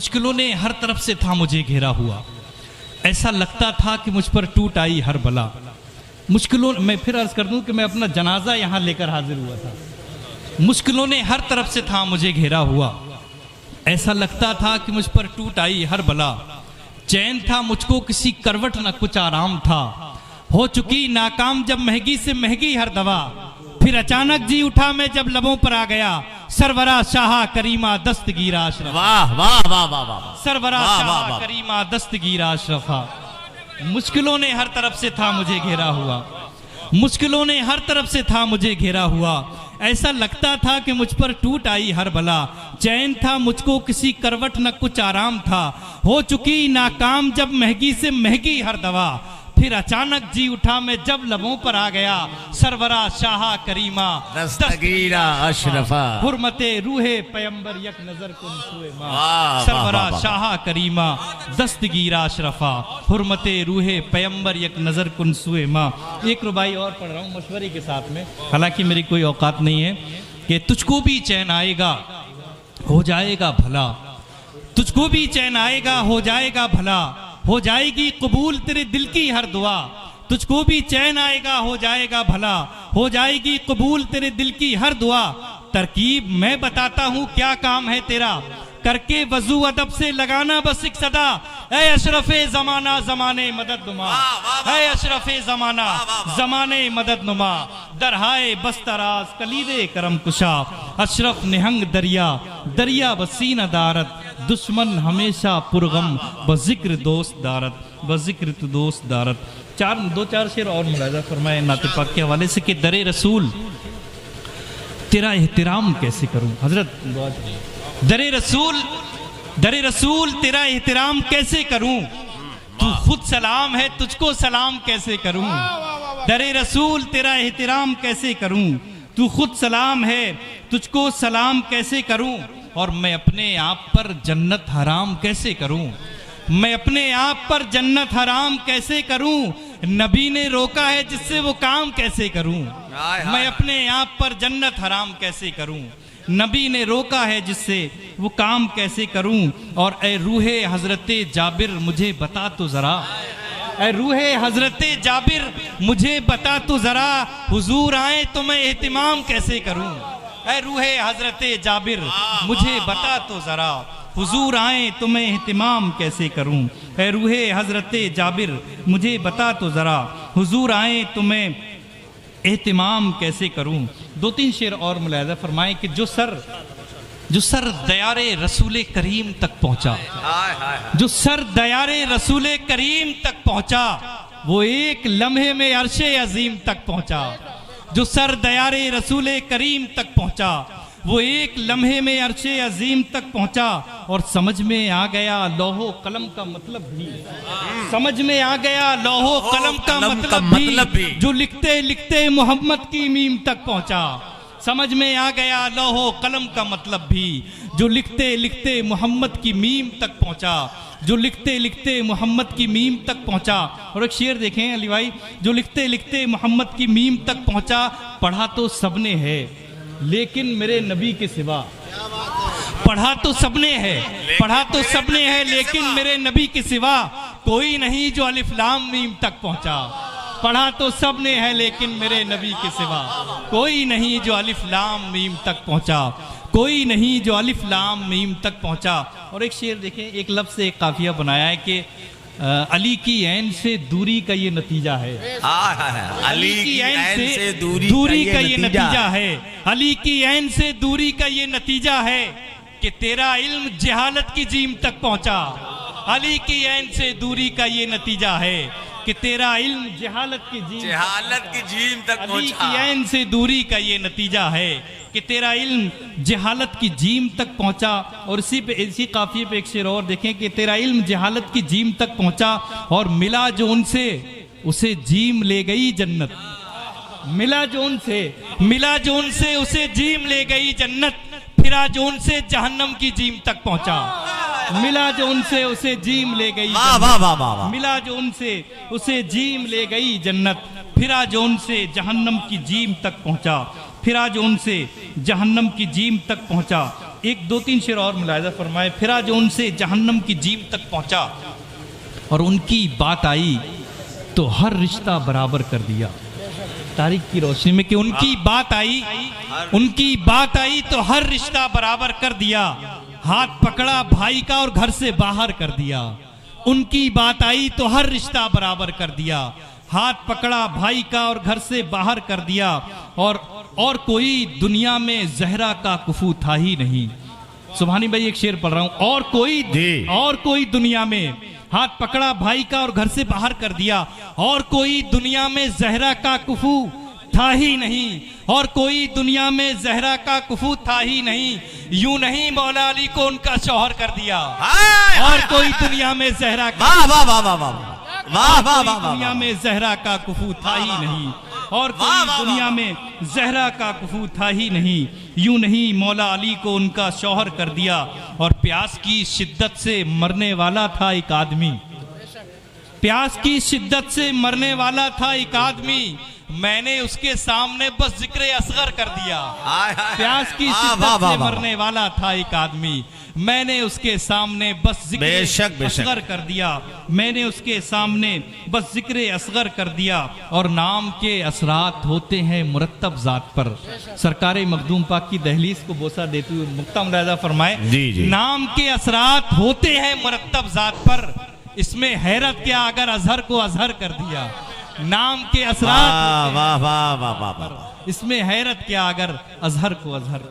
मुश्किलों ने हर तरफ से था मुझे घेरा हुआ, ऐसा लगता था कि मुझ पर टूट आई हर बला। मुश्किलों, मैं फिर अर्ज कर दूं कि मैं अपना जनाजा यहाँ लेकर हाजिर हुआ था। मुश्किलों ने हर तरफ से था मुझे घेरा हुआ, ऐसा लगता था कि मुझ पर टूट आई हर बला। चैन था मुझको किसी करवट न कुछ आराम था, हो चुकी नाकाम जब महंगी से महंगी हर दवा। फिर अचानक जी उठा मैं जब लबों पर आ गया, सरवरा शाह करीमा दस्तगीर अशरफ। वाह वाह वाह वाह वाह, सरवरा शाह करीमा दस्तगीर अशरफा। मुश्किलों ने हर तरफ से था मुझे घेरा हुआ, मुश्किलों ने हर तरफ से था मुझे घेरा हुआ, ऐसा लगता था कि मुझ पर टूट आई हर बला। चैन था मुझको किसी करवट न कुछ आराम था, हो चुकी नाकाम जब महंगी से महंगी हर दवा। फिर अचानक जी उठा मैं जब लबों पर आ गया, सरवरा शाह करीमा दस्तगीर अशरफा। हुर्मते रूहे पैगंबर यक नजर कुन सुए मां, सरवरा शाह करीमा दस्तगीर अशरफा। हुर्मते रूहे पैगंबर यक नजर कुन सुए मां। एक रुबाई और पढ़ रहा हूँ मशवरे के साथ में, हालांकि मेरी कोई औकात नहीं है। कि तुझको भी चैन आएगा हो जाएगा भला, तुझको भी चैन आएगा हो जाएगा भला, हो जाएगी कबूल तेरे दिल की हर दुआ। तुझको भी चैन आएगा हो जाएगा भला, हो जाएगी कबूल तेरे दिल की हर दुआ। तरकीब मैं बताता हूँ क्या काम है तेरा, करके वजू अदब से लगाना बस एक सदा, ऐ अशरफे जमाना जमाने मदद नुमा, ऐ अशरफे जमाना जमाने मदद नुमा। दरहाए बस्तराज कलीदे करम कुशा, अशरफ निहंग दरिया दरिया वसीन दारत। दुश्मन हमेशा पुरगम बजिक्र दोस्त दारत, बजिक्र तो दोस्त दारत। दो चार शेर और मुलाजा फरमाए नाते पाक के हवाले से कि दरे रसूल तेरा एहतराम कैसे करूं। हजरत दरे रसूल तेरा एहतराम कैसे करूं, तू खुद सलाम है तुझको सलाम कैसे करूं। दरे रसूल तेरा एहतराम कैसे करूं, तू खुद सलाम है तुझको सलाम कैसे करूं। और मैं अपने आप पर जन्नत हराम कैसे करूं, मैं अपने आप पर जन्नत हराम कैसे करूं। नबी ने रोका है जिससे वो काम कैसे करूं, मैं अपने आप पर जन्नत हराम कैसे करूं। नबी ने रोका है जिससे वो काम कैसे करूं। और ए रूहे हजरते जाबिर मुझे बता तो जरा, ए रूहे हजरते जाबिर मुझे बता तो जरा, हुजूर आए तो मैं एहतिमाम कैसे करूं। ऐ रूहे हजरते जाबिर मुझे बता तो जरा, हुजूर आए तो मैं एहतिमाम कैसे करूं। ऐ रूहे हजरते जाबिर मुझे बता तो जरा, हुजूर आए तो मैं एहतिमाम कैसे करूं। दो तीन शेर और मुलाहिजा फरमाएं कि जो सर दयारे रसूले करीम तक पहुंचा, जो सर दयारे रसूले करीम तक पहुंचा, वो एक लम्हे में अर्शे अजीम तक पहुंचा। जो सर दयारे रसूले करीम तक पहुंचा, वो एक लम्हे में अर्शे अजीम तक पहुंचा। और समझ में आ गया लौहो कलम का मतलब भी, समझ में आ गया लौहो कलम का मतलब भी, जो लिखते लिखते मोहम्मद की मीम तक पहुंचा। समझ में आ गया लौहो कलम का मतलब भी, जो लिखते लिखते मोहम्मद की मीम तक पहुंचा, जो लिखते लिखते मोहम्मद की मीम तक पहुंचा। और एक शेर देखें अली भाई, जो लिखते लिखते मोहम्मद की मीम तक पहुंचा, पढ़ा तो सबने है लेकिन मेरे नबी के सिवा, पढ़ा तो सबने है, पढ़ा तो सबने है लेकिन मेरे नबी के सिवा कोई नहीं जो अलिफ लाम मीम तक पहुंचा। पढ़ा तो सबने है लेकिन मेरे नबी के सिवा कोई नहीं जो अलिफ लाम मीम तक पहुंचा, कोई नहीं जो अलिफ लाम मीम तक पहुंचा। और एक शेर देखें, एक लफ्ज़ से एक काफिया बनाया है कि अली की ऐन से दूरी का ये नतीजा है, अली की ऐन से दूरी का ये नतीजा है, अली की ऐन से दूरी का ये नतीजा है कि तेरा इल्म जहालत की जीम तक पहुंचा। अली की ऐन से दूरी का ये नतीजा है कि तेरा इल्म जहालत की जीम तक पहुंचा। अली की ऐन से दूरी का ये नतीजा है कि तेरा इल्म जहालत की जीम तक पहुंचा। और इसी काफिये पे एक शेर और देखें कि तेरा इल्म जहालत की जीम तक पहुंचा, और मिला जो उनसे उसे जीम ले गई जन्नत। मिला जो उनसे उसे जीम ले गई जन्नत, फिरा जो उनसे जहन्नम की जीम तक पहुंचा। मिला जो उनसे उसे जीम ले गई, मिला जो उनसे उसे जीम ले गई जन्नत, फिरा जो उनसे जहन्नम की जीम तक पहुंचा, फिरा जो उनसे जहन्नम की जीम तक पहुंचा। एक दो तीन शेर और मुलाहिजा फरमाए। फिरा जो उनसे जहन्नम की जीम तक पहुंचा और उनकी बात आई तो हर रिश्ता बराबर कर दिया। तारीख की रोशनी में कि उनकी बात आई तो हर रिश्ता बराबर कर दिया। हाथ पकड़ा भाई का और घर से बाहर कर दिया। उनकी बात आई तो हर रिश्ता बराबर कर दिया। हाथ पकड़ा भाई का और घर से बाहर कर दिया। और कोई दुनिया में जहरा का कुफू था ही नहीं। सुभानी भाई एक शेर पढ़ रहा हूं। और कोई दुनिया में, हाथ पकड़ा भाई का और घर से बाहर कर दिया। और कोई दुनिया में जहरा का कुफू था ही नहीं। और कोई दुनिया में जहरा का कुफू था ही नहीं। यूं नहीं मौला अली को उनका शौहर कर दिया। और कोई दुनिया में जहरा का दुनिया में जहरा का कुफू था ही नहीं। और कोई दुनिया में जहरा का कुफू था ही नहीं। यूं नहीं मौला अली को उनका शौहर कर दिया। और प्यास की शिद्दत से मरने वाला था एक आदमी। प्यास की शिद्दत से मरने वाला था एक आदमी। मैंने उसके सामने बस जिक्र असगर कर दिया। प्यास की शिद्दत से मरने वाला था एक आदमी। मैंने उसके सामने बस जिक्र असगर कर दिया। मैंने उसके सामने बस जिक्र असगर कर दिया। और नाम के असरात होते हैं मुरत्तब जात पर। सरकारे मखदूम पाक की दहलीज को बोसा देते हुए मुक्ता मुलाहिजा फरमाए, नाम के असरात होते हैं मुरत्तब जात पर। इसमें हैरत क्या अगर अजहर को अजहर कर दिया। नाम के असरात, इसमें हैरत क्या अगर अजहर को अजहर